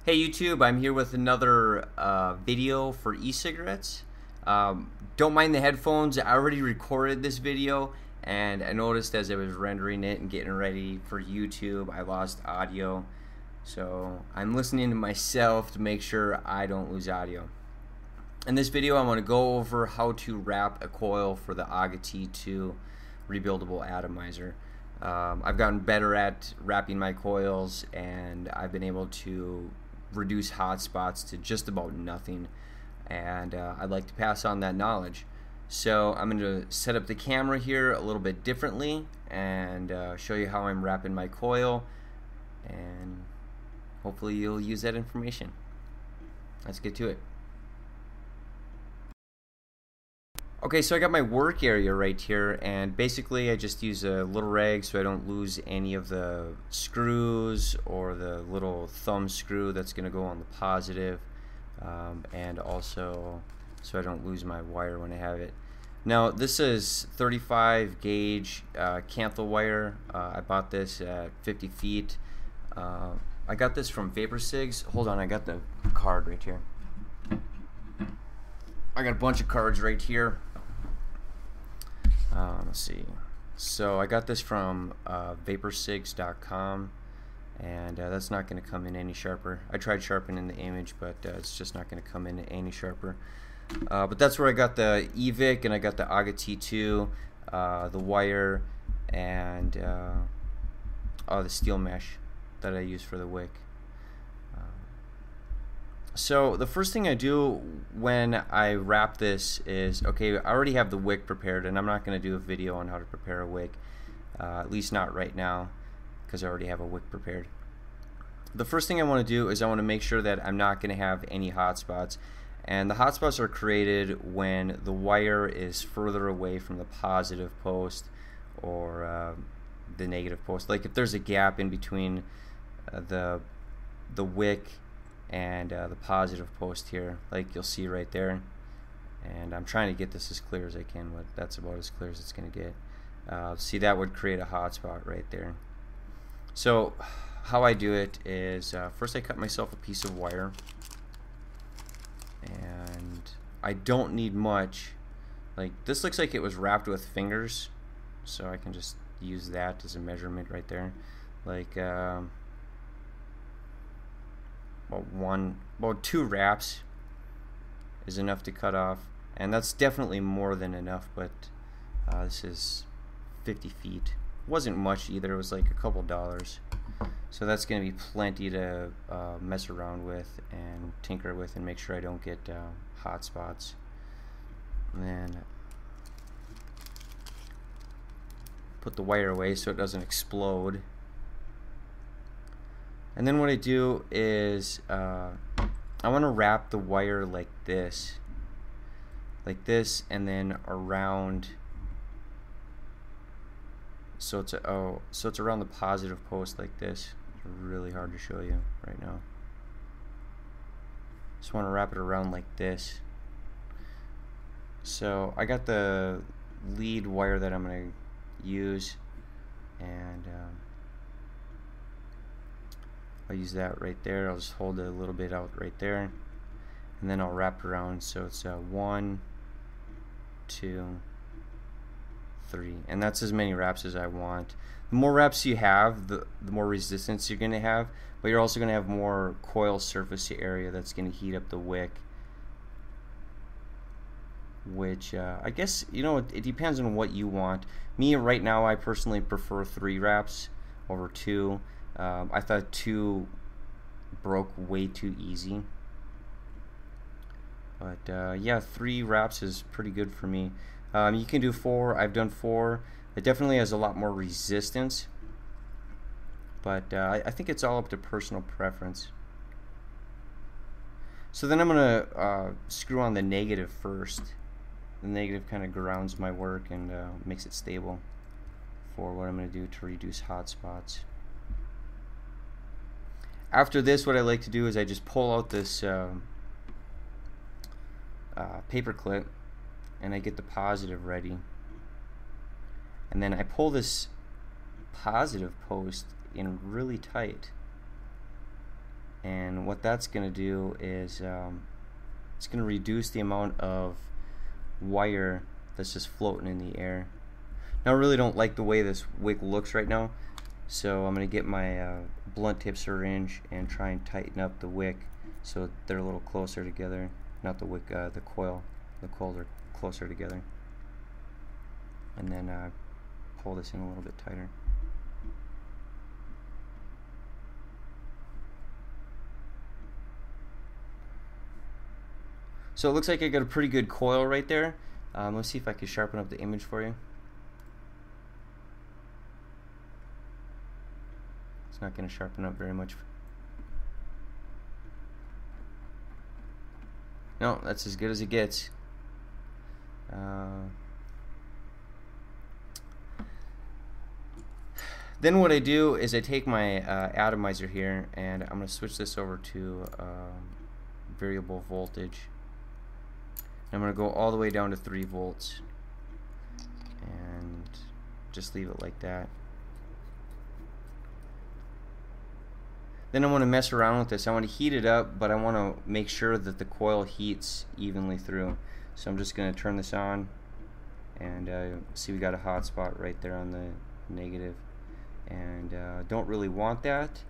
Hey YouTube, I'm here with another video for e-cigarettes. Don't mind the headphones. I already recorded this video and I noticed as I was rendering it and getting ready for YouTube I lost audio. So I'm listening to myself to make sure I don't lose audio. In this video I'm going to go over how to wrap a coil for the AGA-T2 rebuildable atomizer. I've gotten better at wrapping my coils and I've been able to reduce hot spots to just about nothing, and I'd like to pass on that knowledge. So I'm going to set up the camera here a little bit differently and show you how I'm wrapping my coil, and hopefully you'll use that information. Let's get to it. Okay, so I got my work area right here, and basically I just use a little rag so I don't lose any of the screws or the little thumb screw that's going to go on the positive, and also so I don't lose my wire when I have it. Now this is 35 gauge canthal wire. I bought this at 50 feet. I got this from Vapor Cigs. Hold on, I got the card right here. I got a bunch of cards right here. Let's see. So I got this from vaporcigs.com, and that's not going to come in any sharper. I tried sharpening the image, but it's just not going to come in any sharper. But that's where I got the EVIC, and I got the AGA-T2, the wire, and the steel mesh that I use for the wick. So the first thing I do when I wrap this is, okay, I already have the wick prepared, and I'm not going to do a video on how to prepare a wick, at least not right now, because I already have a wick prepared. The first thing I want to do is I want to make sure that I'm not going to have any hot spots, and the hot spots are created when the wire is further away from the positive post or the negative post. Like if there's a gap in between the wick and the positive post here, like you'll see right there, and I'm trying to get this as clear as I can, but that's about as clear as it's going to get. See, that would create a hot spot right there. So how I do it is first I cut myself a piece of wire, and I don't need much. Like this looks like it was wrapped with fingers, so I can just use that as a measurement right there. Like about 2 wraps is enough to cut off, and that's definitely more than enough, but this is 50 feet. Wasn't much either, it was like a couple dollars, so that's going to be plenty to mess around with and tinker with and make sure I don't get hot spots. And then put the wire away so it doesn't explode. And then what I do is I want to wrap the wire like this, and then around, so it's around the positive post like this. It's really hard to show you right now. Just want to wrap it around like this. So I got the lead wire that I'm going to use, and I'll use that right there. I'll just hold it a little bit out right there, and then I'll wrap it around so it's 1, 2, 3, and that's as many wraps as I want. The more wraps you have, the more resistance you're going to have, but you're also going to have more coil surface area that's going to heat up the wick, which I guess, you know, it depends on what you want. Me right now, I personally prefer 3 wraps over 2. I thought 2 broke way too easy, but yeah, 3 wraps is pretty good for me. You can do 4. I've done 4. It definitely has a lot more resistance, but I think it's all up to personal preference. So then I'm gonna screw on the negative first. The negative kind of grounds my work and makes it stable for what I'm gonna do to reduce hot spots. After this, what I like to do is I just pull out this paper clip, and I get the positive ready, and then I pull this positive post in really tight, and what that's going to do is it's going to reduce the amount of wire that's just floating in the air. Now I really don't like the way this wick looks right now, so I'm going to get my blunt tip syringe and try and tighten up the wick so they're a little closer together. Not the wick, the coil. The coils are closer together. And then pull this in a little bit tighter. So it looks like I got a pretty good coil right there. Let's see if I can sharpen up the image for you. It's not going to sharpen up very much. No, that's as good as it gets. Then what I do is I take my atomizer here and I'm going to switch this over to variable voltage. I'm going to go all the way down to 3 volts and just leave it like that. Then I want to mess around with this. I want to heat it up, but I want to make sure that the coil heats evenly through. So I'm just going to turn this on, and see we got a hot spot right there on the negative. And don't really want that,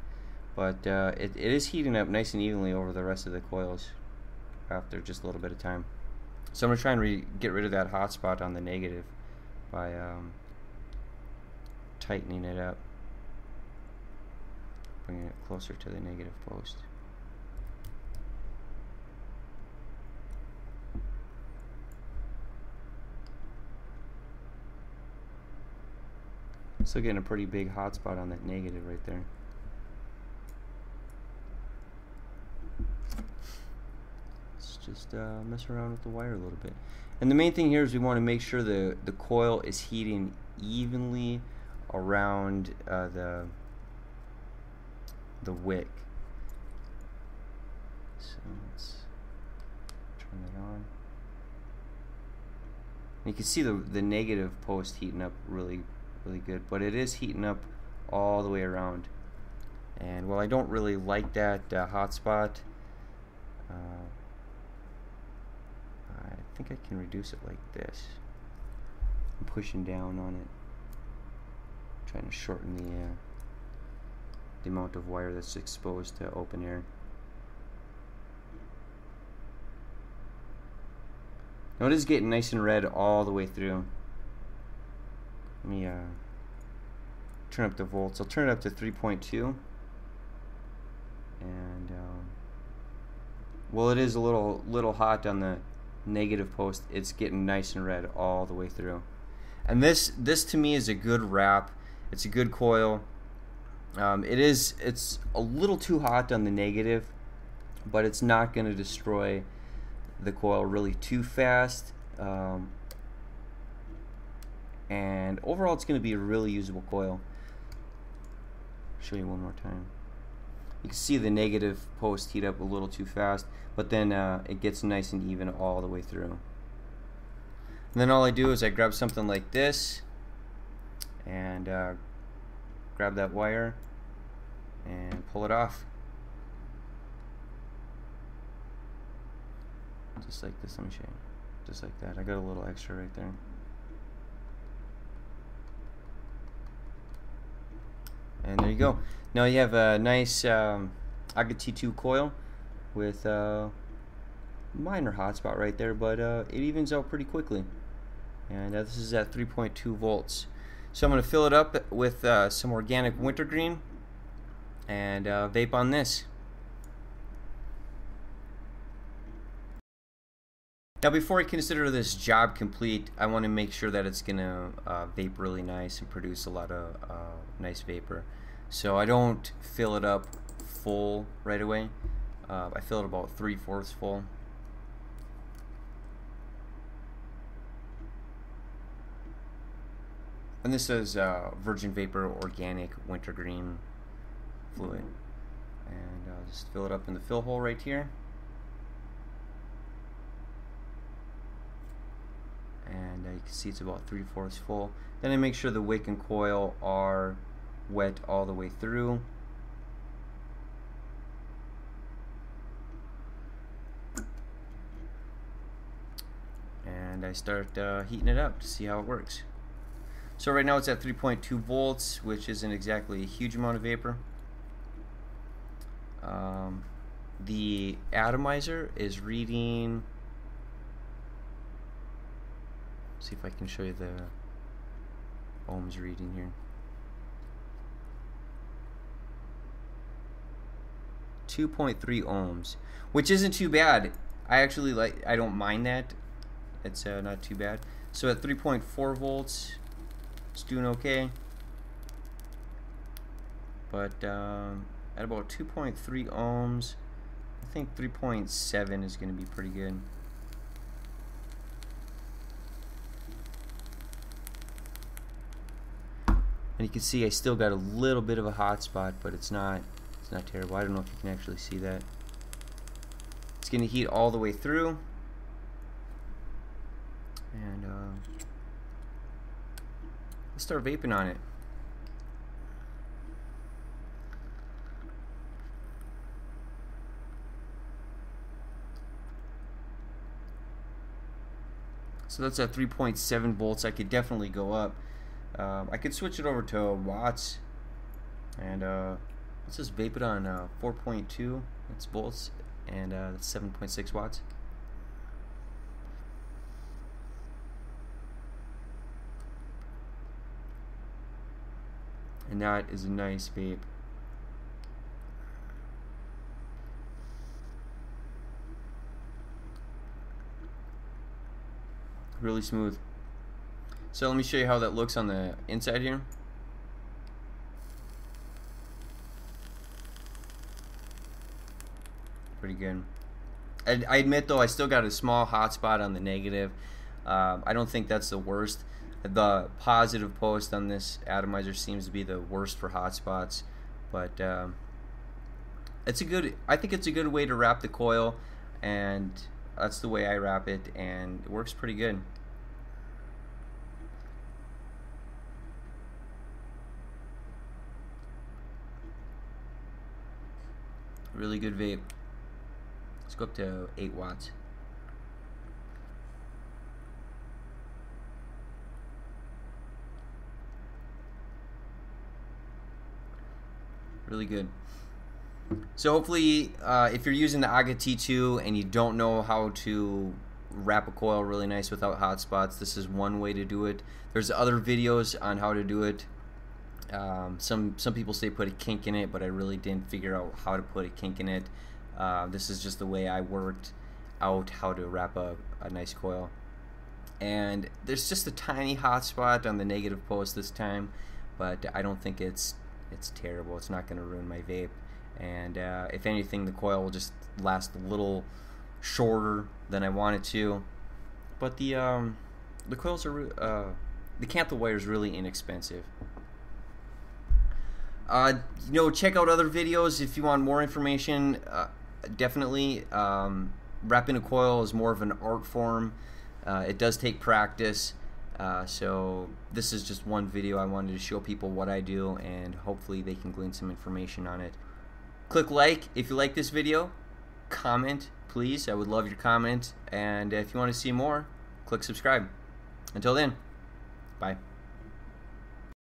but it is heating up nice and evenly over the rest of the coils after just a little bit of time. So I'm going to try and get rid of that hot spot on the negative by tightening it up, bringing it closer to the negative post. Still getting a pretty big hot spot on that negative right there. Just mess around with the wire a little bit. And the main thing here is we want to make sure the coil is heating evenly around the wick. So let's turn that on. And you can see the negative post heating up really good, but it is heating up all the way around. And while I don't really like that hot spot, I think I can reduce it like this. I'm pushing down on it, trying to shorten the amount of wire that's exposed to open air. Now it is getting nice and red all the way through. Let me turn up the volts. I'll turn it up to 3.2, and well, it is a little hot on the negative post. It's getting nice and red all the way through. And this to me is a good wrap. It's a good coil. It's a little too hot on the negative, but it's not going to destroy the coil really too fast. And overall it's going to be a really usable coil. I'll show you one more time. You can see the negative post heat up a little too fast, but then it gets nice and even all the way through. And then all I do is I grab something like this and grab that wire and pull it off. Just like this. Let me show you. Just like that. I got a little extra right there. And there you go. Now you have a nice AGA-T2 coil with a minor hotspot right there, but it evens out pretty quickly. And this is at 3.2 volts. So I'm going to fill it up with some organic wintergreen and vape on this. Now before I consider this job complete, I want to make sure that it's going to vape really nice and produce a lot of nice vapor. So I don't fill it up full right away. I fill it about 3/4 full. And this is Virgin Vapor Organic Wintergreen Fluid. And I'll just fill it up in the fill hole right here. And you can see it's about 3/4 full. Then I make sure the wick and coil are wet all the way through. and I start heating it up to see how it works. So right now it's at 3.2 volts, which isn't exactly a huge amount of vapor. The atomizer is reading, see if I can show you the ohms reading here. 2.3 ohms, which isn't too bad. I don't mind that. It's not too bad. So at 3.4 volts, it's doing okay. But at about 2.3 ohms, I think 3.7 is going to be pretty good. And you can see I still got a little bit of a hot spot, but it's not terrible. I don't know if you can actually see that. It's going to heat all the way through. And let's start vaping on it. So that's at 3.7 volts. I could definitely go up. I could switch it over to watts, and let's just vape it on 4.2. That's volts, and that's 7.6 watts. And that is a nice vape. Really smooth. So let me show you how that looks on the inside here. Pretty good. I admit though, I still got a small hot spot on the negative. I don't think that's the worst. The positive post on this atomizer seems to be the worst for hot spots, but it's a good. I think it's a good way to wrap the coil, and that's the way I wrap it, and it works pretty good. Really good vape. Let's go up to 8 watts. Really good. So hopefully, if you're using the AGA-T2 and you don't know how to wrap a coil really nice without hot spots, this is one way to do it. There's other videos on how to do it. Some people say put a kink in it, but I really didn't figure out how to put a kink in it. This is just the way I worked out how to wrap a nice coil. And there's just a tiny hot spot on the negative post this time, but I don't think it's terrible. It's not going to ruin my vape. And if anything, the coil will just last a little shorter than I want it to. But the coils are the cantha wire is really inexpensive. You know, check out other videos if you want more information. Definitely, wrapping a coil is more of an art form. It does take practice. So this is just one video. I wanted to show people what I do, and hopefully they can glean some information on it. Click like if you like this video. Comment, please. I would love your comment. And if you want to see more, click subscribe. Until then, bye.